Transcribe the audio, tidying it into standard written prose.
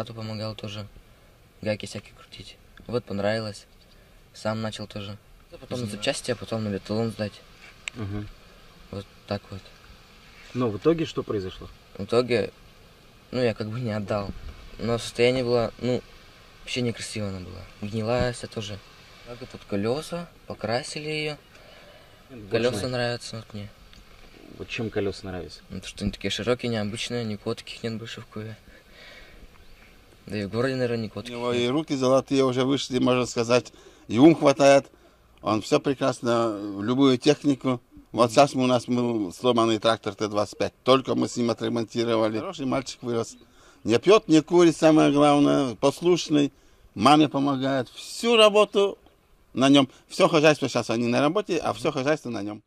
брату помогал тоже гайки всякие крутить. Вот понравилось. Сам начал тоже. Потом на запчасти, а потом на металлон сдать. Угу. Вот так вот. Но в итоге что произошло? В итоге, я как бы не отдал. Но состояние было, вообще некрасиво она была. Гнилая вся тоже. Так вот тут колеса, покрасили ее. Колеса нравятся вот мне. Вот чем колеса нравятся? Потому что они такие широкие, необычные, никого таких нет больше в Куе. Да и в городе, наверное, никого таких У него нет. и руки золотые уже вышли, можно сказать, и ум хватает. Он все прекрасно, любую технику. Вот сейчас у нас был сломанный трактор Т-25. Только мы с ним отремонтировали. Хороший мальчик вырос. Не пьет, не курит, самое главное. Послушный. Маме помогает. Всю работу на нем. Все хозяйство сейчас они на работе, а все хозяйство на нем.